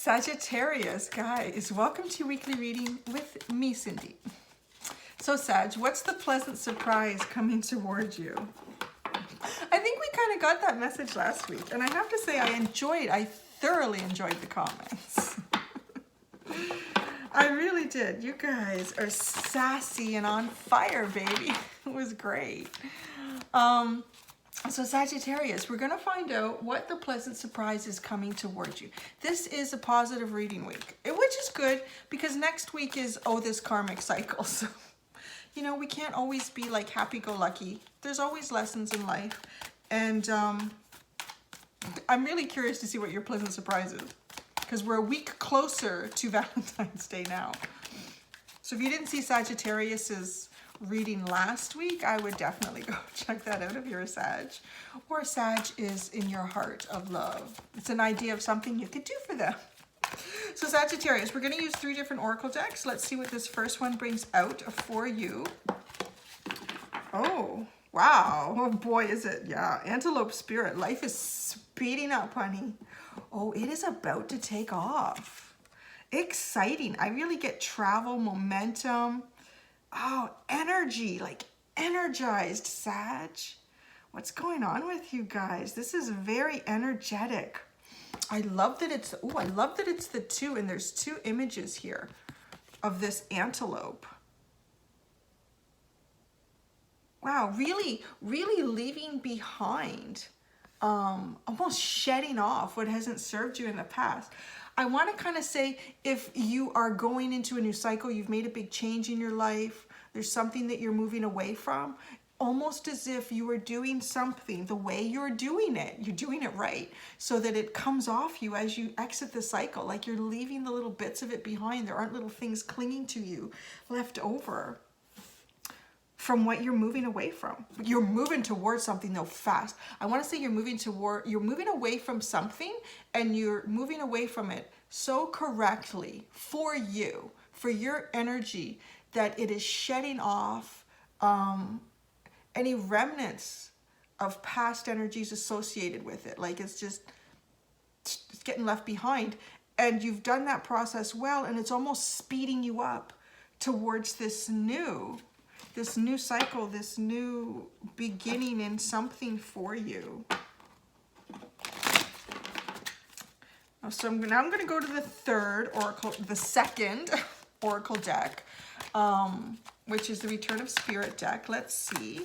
Sagittarius, guys, welcome to weekly reading with me, Cindy. So Sag, what's the pleasant surprise coming towards you? I think we kind of got that message last week, and I have to say I thoroughly enjoyed the comments. I really did. You guys are sassy and on fire, baby. It was great. So Sagittarius, we're going to find out what the pleasant surprise is coming towards you. This is a positive reading week, which is good because next week is, this karmic cycle. So, you know, we can't always be like happy-go-lucky. There's always lessons in life. And I'm really curious to see what your pleasant surprise is because we're a week closer to Valentine's Day now. So if you didn't see Sagittarius's reading last week, I would definitely go check that out if you're a Sag, or Sag is in your heart of love. It's an idea of something you could do for them. So Sagittarius, we're going to use 3 different oracle decks. Let's see what this first one brings out for you. Oh, wow. Oh boy, is it. Yeah, Antelope Spirit. Life is speeding up, honey. Oh, it is about to take off. Exciting. I really get travel, momentum. Oh, energy, like energized, Sag. What's going on with you guys? This is very energetic. I love that it's, I love that it's the 2, and there's 2 images here of this antelope. Wow, really, really leaving behind, almost shedding off what hasn't served you in the past. I want to kind of say, if you are going into a new cycle, you've made a big change in your life, there's something that you're moving away from, almost as if you were doing something, the way you're doing it right, so that it comes off you as you exit the cycle, like you're leaving the little bits of it behind. There aren't little things clinging to you left over from what you're moving away from. You're moving towards something though fast. I want to say you're moving away from something, and you're moving away from it so correctly for you, for your energy, that it is shedding off any remnants of past energies associated with it. Like it's getting left behind, and you've done that process well, and it's almost speeding you up towards this new cycle, this new beginning in something for you. So I'm going to go to the the second oracle deck, which is the Return of Spirit deck. Let's see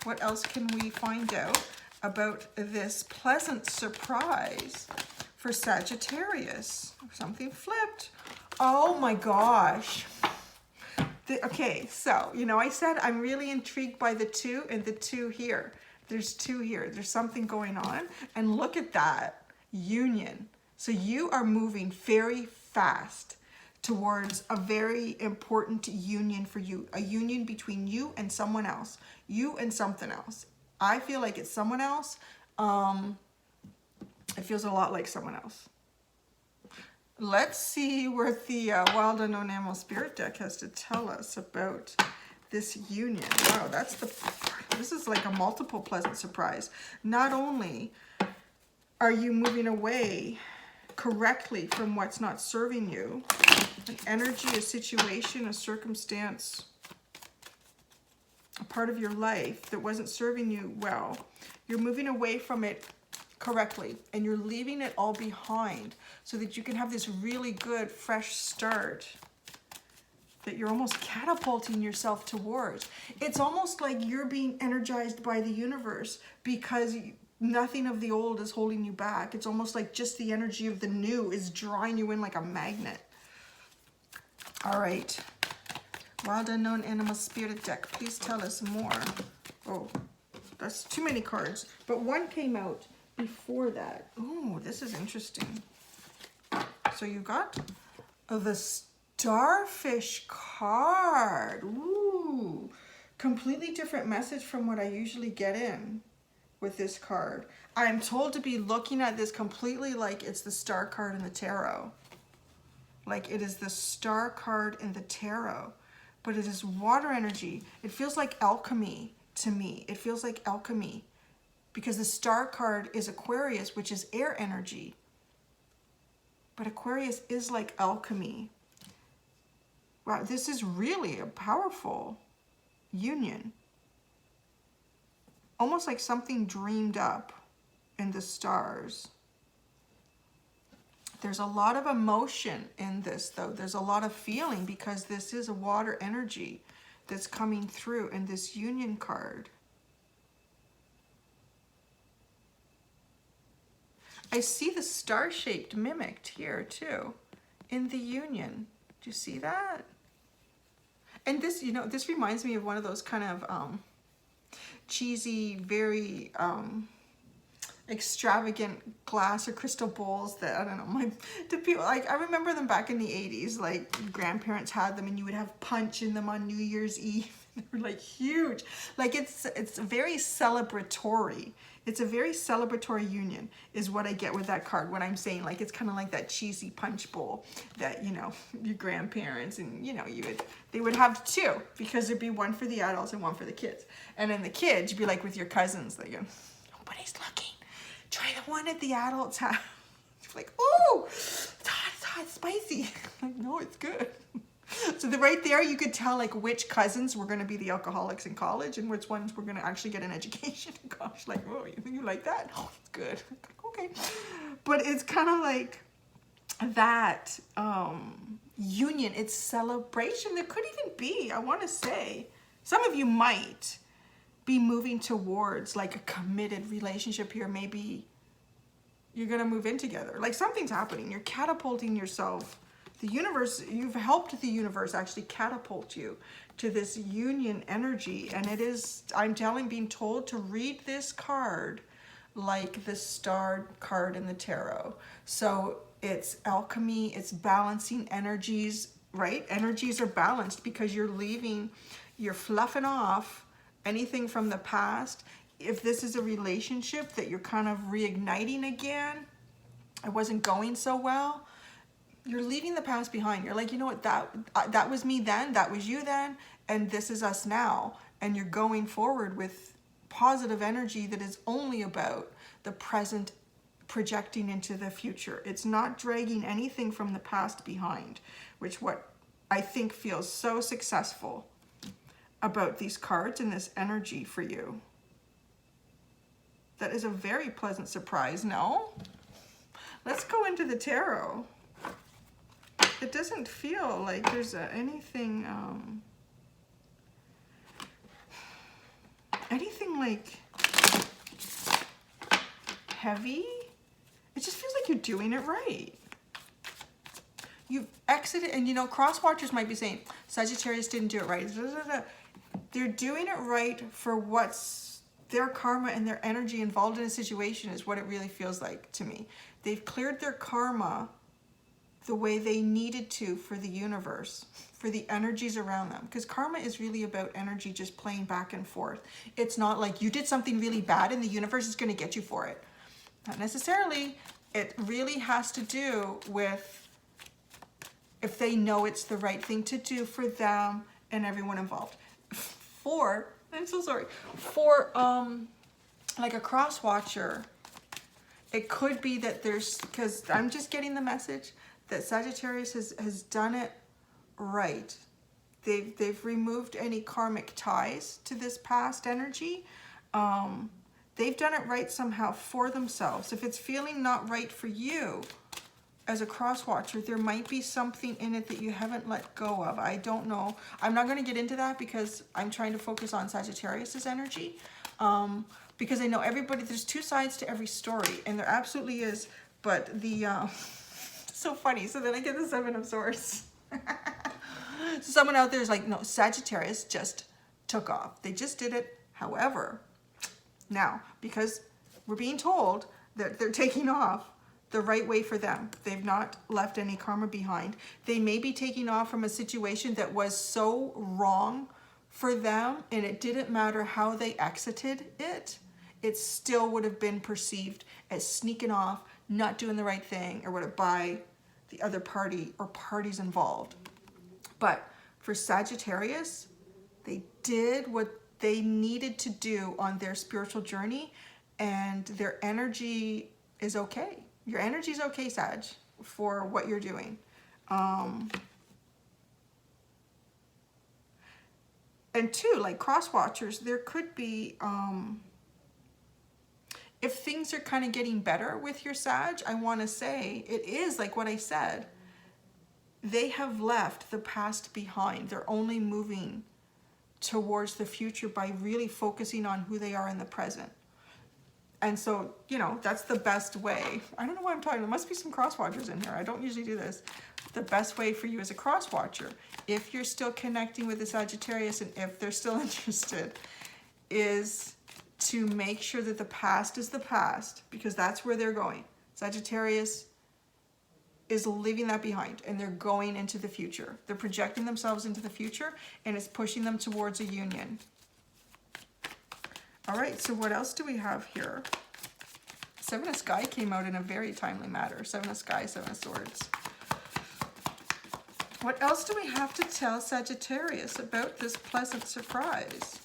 what else can we find out about this pleasant surprise for Sagittarius. Something flipped. Oh my gosh. Okay, so, you know, I said I'm really intrigued by the 2 and the 2 here. There's 2 here. There's something going on. And look at that union. So you are moving very fast towards a very important union for you. A union between you and someone else. You and something else. I feel like it's someone else. It feels a lot like someone else. Let's see what the Wild Unknown Animal Spirit deck has to tell us about this union. Wow, this is like a multiple pleasant surprise. Not only are you moving away correctly from what's not serving you, an energy, a situation, a circumstance, a part of your life that wasn't serving you well, you're moving away from it correctly, and you're leaving it all behind so that you can have this really good fresh start that you're almost catapulting yourself towards. It's almost like you're being energized by the universe because nothing of the old is holding you back. It's almost like just the energy of the new is drawing you in like a magnet. All right, Wild Unknown Animal Spirit deck, please tell us more. Oh, that's too many cards, but one came out before that. Oh, this is interesting. So you got the Starfish card. Ooh, completely different message from what I usually get in with this card. I'm told to be looking at this completely like it's the star card in the tarot. Like it is the star card in the tarot, but it is water energy. It feels like alchemy to me. It feels like alchemy, because the star card is Aquarius, which is air energy. But Aquarius is like alchemy. Wow, this is really a powerful union. Almost like something dreamed up in the stars. There's a lot of emotion in this, though. There's a lot of feeling because this is a water energy that's coming through in this union card. I see the star-shaped mimicked here, too, in the union. Do you see that? And this, you know, this reminds me of one of those kind of cheesy, very extravagant glass or crystal bowls that, I don't know, to people, like, I remember them back in the 80s, like, grandparents had them and you would have punch in them on New Year's Eve. They were like huge. Like, it's very celebratory. It's a very celebratory union is what I get with that card when I'm saying, like, it's kind of like that cheesy punch bowl that, you know, your grandparents and, you know, they would have two, because there'd be one for the adults and one for the kids. And then the kids, you'd be like with your cousins, like, nobody's looking. Try the one at the adults' house. You're like, oh, it's hot, it's spicy. Like, no, it's good. So right there, you could tell like which cousins were going to be the alcoholics in college and which ones were going to actually get an education. Gosh, like, oh, you think you like that? Oh, it's good. Okay. But it's kind of like that union. It's celebration. There could even be, I want to say, some of you might be moving towards like a committed relationship here. Maybe you're going to move in together. Like something's happening. You're catapulting yourself. The universe, you've helped the universe actually catapult you to this union energy. And it is, I'm being told to read this card like the star card in the tarot. So it's alchemy, it's balancing energies, right? Energies are balanced because you're fluffing off anything from the past. If this is a relationship that you're kind of reigniting again, it wasn't going so well, you're leaving the past behind. You're like, you know what, that was me then, that was you then, and this is us now. And you're going forward with positive energy that is only about the present, projecting into the future. It's not dragging anything from the past behind, which what I think feels so successful about these cards and this energy for you. That is a very pleasant surprise, no? Let's go into the tarot. It doesn't feel like there's anything like heavy. It just feels like you're doing it right. You've exited, and you know, cross watchers might be saying, Sagittarius didn't do it right. They're doing it right for what's their karma and their energy involved in a situation is what it really feels like to me. They've cleared their karma the way they needed to for the universe, for the energies around them. Because karma is really about energy just playing back and forth. It's not like you did something really bad and the universe is going to get you for it. Not necessarily. It really has to do with if they know it's the right thing to do for them and everyone involved. I'm so sorry. For like a cross watcher, it could be that there's, because I'm just getting the message that Sagittarius has done it right. They've removed any karmic ties to this past energy. They've done it right somehow for themselves. If it's feeling not right for you as a cross watcher, there might be something in it that you haven't let go of. I don't know. I'm not going to get into that because I'm trying to focus on Sagittarius's energy. Because I know everybody, there's two sides to every story, and there absolutely is. But the so funny. So then I get the Seven of Swords. So someone out there is like, no, Sagittarius just took off. They just did it. However, now, because we're being told that they're taking off the right way for them. They've not left any karma behind. They may be taking off from a situation that was so wrong for them, and it didn't matter how they exited it. It still would have been perceived as sneaking off, not doing the right thing, or whatever, by the other party or parties involved. But for Sagittarius, they did what they needed to do on their spiritual journey, and their energy is okay. Your energy is okay, Sag. for what you're doing. And two, like cross watchers, there could be, if things are kind of getting better with your Sag, I want to say it is like what I said. They have left the past behind. They're only moving towards the future by really focusing on who they are in the present. And so, you know, that's the best way. I don't know why I'm talking. There must be some cross watchers in here. I don't usually do this. The best way for you as a cross watcher, if you're still connecting with the Sagittarius and if they're still interested, is to make sure that the past is the past, because that's where they're going. Sagittarius is leaving that behind and they're going into the future. They're projecting themselves into the future and it's pushing them towards a union. All right, so what else do we have here? Seven of Sky came out in a very timely matter. Seven of Sky, Seven of Swords. What else do we have to tell Sagittarius about this pleasant surprise?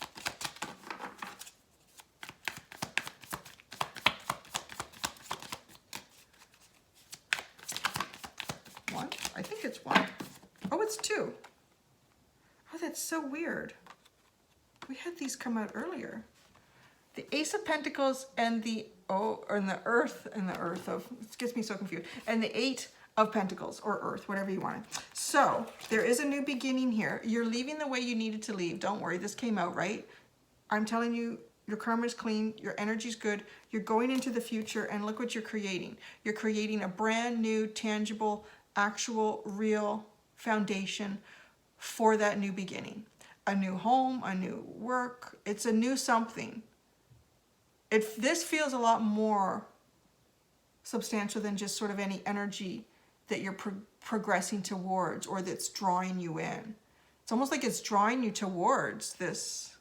One? I think it's one. Oh, it's two. Oh, that's so weird. We had these come out earlier. The Ace of Pentacles and the Earth of, it gets me so confused, and the Eight of Pentacles or Earth, whatever you want it. So there is a new beginning here. You're leaving the way you needed to leave. Don't worry, this came out, right? I'm telling you, your karma's clean, your energy's good. You're going into the future and look what you're creating. You're creating a brand new, tangible, actual, real foundation for that new beginning. A new home, a new work. It's a new something. This feels a lot more substantial than just sort of any energy that you're progressing towards or that's drawing you in. It's almost like it's drawing you towards this.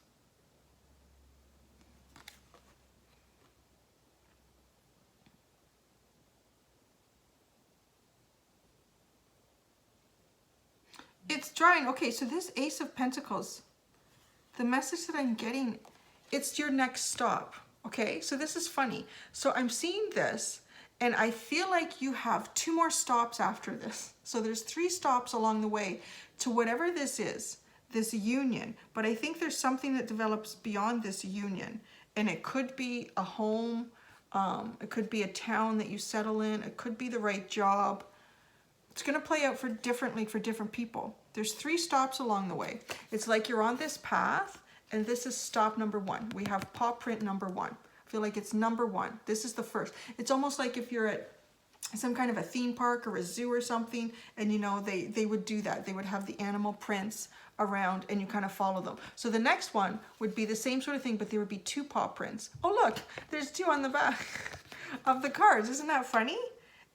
It's drawing, okay, so this Ace of Pentacles, the message that I'm getting, it's your next stop. Okay, so this is funny. So I'm seeing this and I feel like you have two more stops after this. So there's three stops along the way to whatever this is, this union. But I think there's something that develops beyond this union. And it could be a home, it could be a town that you settle in, it could be the right job. It's gonna play out differently for different people. There's three stops along the way. It's like you're on this path and this is stop number one. We have paw print number one. I feel like it's number one. This is the first. It's almost like if you're at some kind of a theme park or a zoo or something, and you know, they would do that. They would have the animal prints around and you kind of follow them. So the next one would be the same sort of thing, but there would be two paw prints. Oh look, there's two on the back of the cards. Isn't that funny?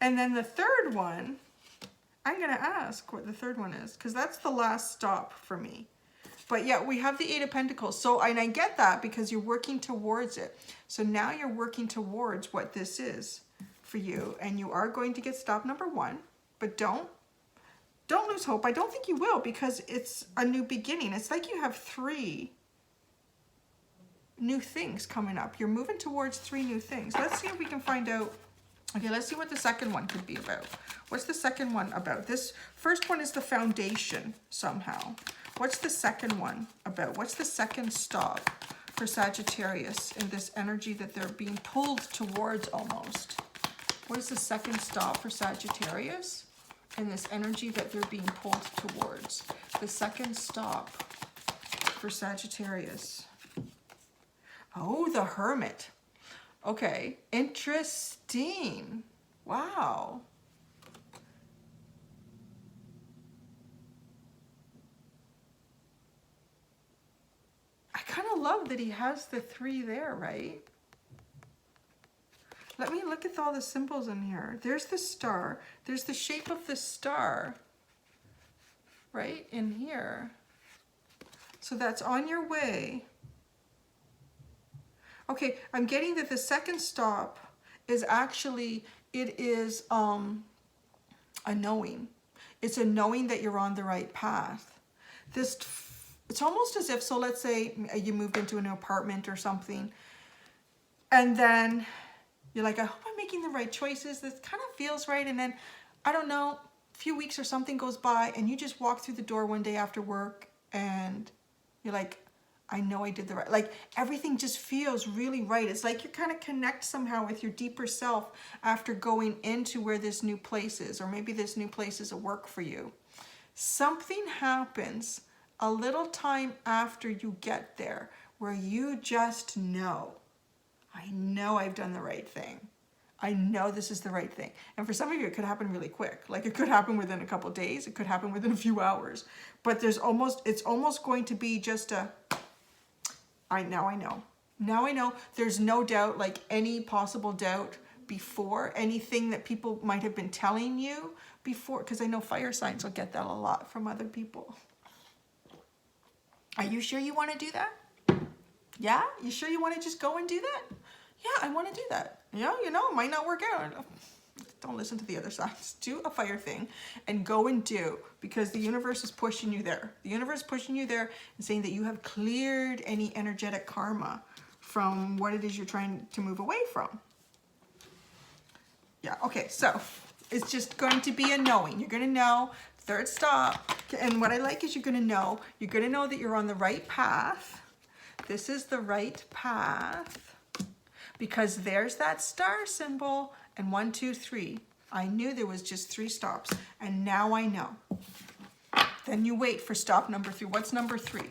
And then the third one, I'm gonna ask what the third one is, because that's the last stop for me. But yeah, we have the Eight of Pentacles. So, and I get that because you're working towards it. So now you're working towards what this is for you. And you are going to get stop number one. But don't lose hope. I don't think you will, because it's a new beginning. It's like you have three new things coming up. You're moving towards three new things. Let's see if we can find out. Okay, let's see what the second one could be about. What's the second one about? This first one is the foundation somehow. What's the second one about? What's the second stop for Sagittarius in this energy that they're being pulled towards almost? What is the second stop for Sagittarius in this energy that they're being pulled towards? The second stop for Sagittarius. Oh, the Hermit. Okay, interesting. Wow. I kind of love that he has the three there, right? Let me look at all the symbols in here. There's the star. There's the shape of the star right in here. So that's on your way. Okay, I'm getting that the second stop is actually, it is a knowing. It's a knowing that you're on the right path. It's almost as if, so let's say you moved into an apartment or something, and then you're like, I hope I'm making the right choices. This kind of feels right. And then I don't know, a few weeks or something goes by and you just walk through the door one day after work and you're like, I know I did the right, like everything just feels really right. It's like you kind of connect somehow with your deeper self after going into where this new place is, or maybe this new place is a work for you. Something happens a little time after you get there where you just know, I know I've done the right thing. I know this is the right thing. And for some of you, it could happen really quick. Like it could happen within a couple days. It could happen within a few hours. But it's almost going to be just a, I know. Now I know. There's no doubt, like any possible doubt before, anything that people might have been telling you before, because I know fire signs will get that a lot from other people. Are you sure you want to do that? Yeah? You sure you want to just go and do that? Yeah, I want to do that. Yeah, you know, it might not work out. Don't listen to the other signs. Do a fire thing and go and do, because the universe is pushing you there. The universe is pushing you there and saying that you have cleared any energetic karma from what it is you're trying to move away from. Yeah, okay, so it's just going to be a knowing. You're going to know, third stop. And what I like is you're going to know that you're on the right path. This is the right path, because there's that star symbol. And 1, 2, 3. I knew there was just 3 stops, and now I know. Then you wait for stop number 3. What's number 3?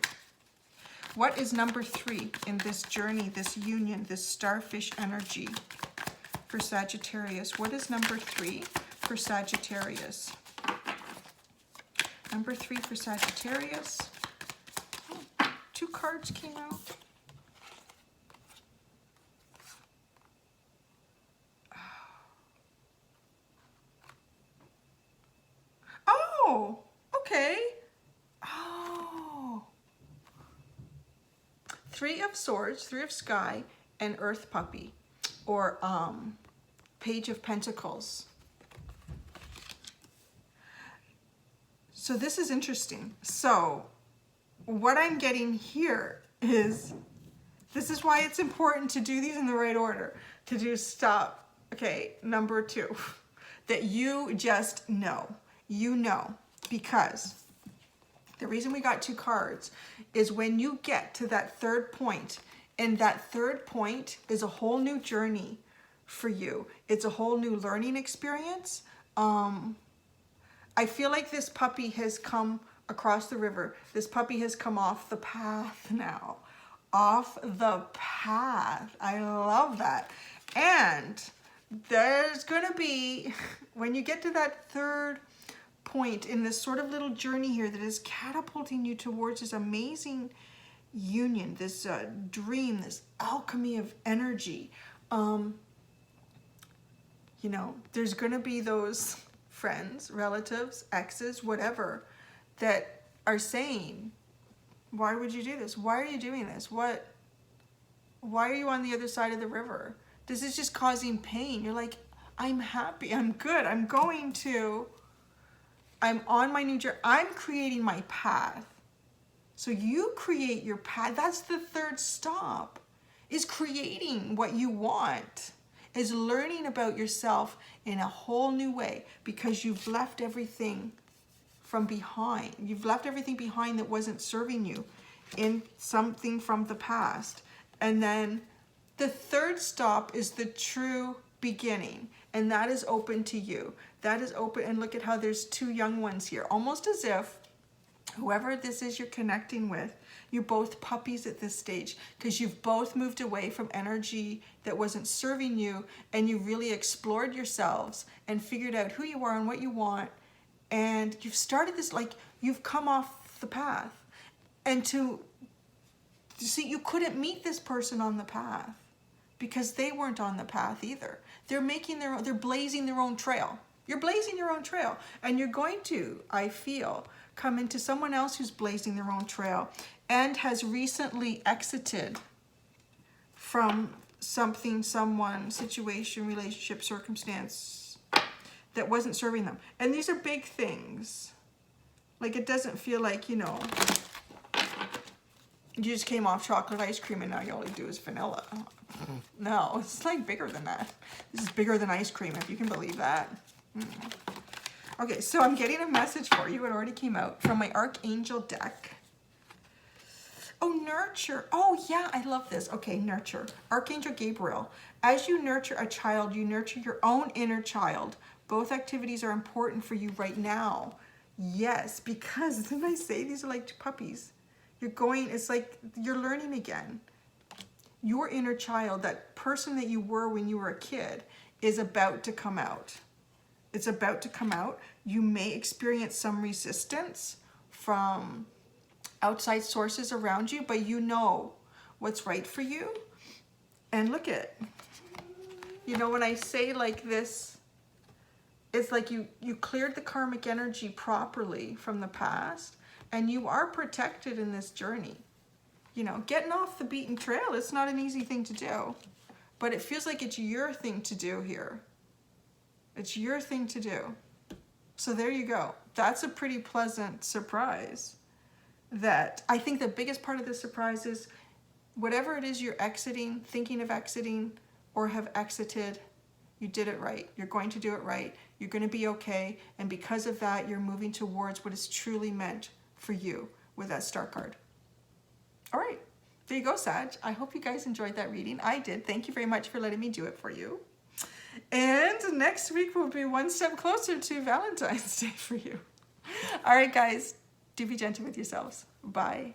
What is number 3 in this journey, this union, this starfish energy for Sagittarius? What is number 3 for Sagittarius? Number 3 for Sagittarius. Oh, 2 cards came out. Oh, okay. Oh. 3 of Swords, 3 of Sky, and Earth Puppy, or Page of Pentacles. So this is interesting. So what I'm getting here is, this is why it's important to do these in the right order, to do stop. Okay, number 2, that you just know. You know, because the reason we got 2 cards is when you get to that third point, and that third point is a whole new journey for you. It's a whole new learning experience. I feel like this puppy has come across the river. This puppy has come off the path now. Off the path. I love that. And there's going to be, when you get to that third point in this sort of little journey here that is catapulting you towards this amazing union, this dream, this alchemy of energy, you know, there's going to be those friends, relatives, exes, whatever, that are saying, why would you do this? Why are you doing this? Why are you on the other side of the river? This is just causing pain. You're like, I'm happy, I'm good, I'm on my new journey. I'm creating my path. So you create your path. That's the third stop, is creating what you want, is learning about yourself in a whole new way, because you've left everything from behind. You've left everything behind that wasn't serving you in something from the past. And then the third stop is the true beginning, and that is open to you. That is open, and look at how there's 2 young ones here, almost as if whoever this is you're connecting with, you're both puppies at this stage, because you've both moved away from energy that wasn't serving you, and you really explored yourselves and figured out who you are and what you want, and you've started this, like, you've come off the path. And to see, you couldn't meet this person on the path because they weren't on the path either. They're blazing their own trail. You're blazing your own trail, and you're going to, I feel, come into someone else who's blazing their own trail and has recently exited from something, someone, situation, relationship, circumstance that wasn't serving them. And these are big things. Like, it doesn't feel like, you know, you just came off chocolate ice cream and now you only do is vanilla. No, it's like bigger than that. This is bigger than ice cream, if you can believe that. Okay, so I'm getting a message for you. It already came out from my Archangel deck. Oh, nurture. Oh, yeah, I love this. Okay, nurture. Archangel Gabriel. As you nurture a child, you nurture your own inner child. Both activities are important for you right now. Yes, because didn't I say these are like puppies? You're going, it's like you're learning again. Your inner child, that person that you were when you were a kid, is about to come out. It's about to come out. You may experience some resistance from outside sources around you, but you know what's right for you. And look at, you know, when I say like this, it's like you cleared the karmic energy properly from the past, and you are protected in this journey. You know, getting off the beaten trail, it's not an easy thing to do, but it feels like it's your thing to do here. It's your thing to do. So there you go. That's a pretty pleasant surprise. That I think the biggest part of the surprise is whatever it is you're exiting, thinking of exiting, or have exited, you did it right. You're going to do it right. You're going to be okay. And because of that, you're moving towards what is truly meant for you with that star card. All right. There you go, Sag. I hope you guys enjoyed that reading. I did. Thank you very much for letting me do it for you. And next week will be one step closer to Valentine's Day for you. All right, guys. Do be gentle with yourselves. Bye.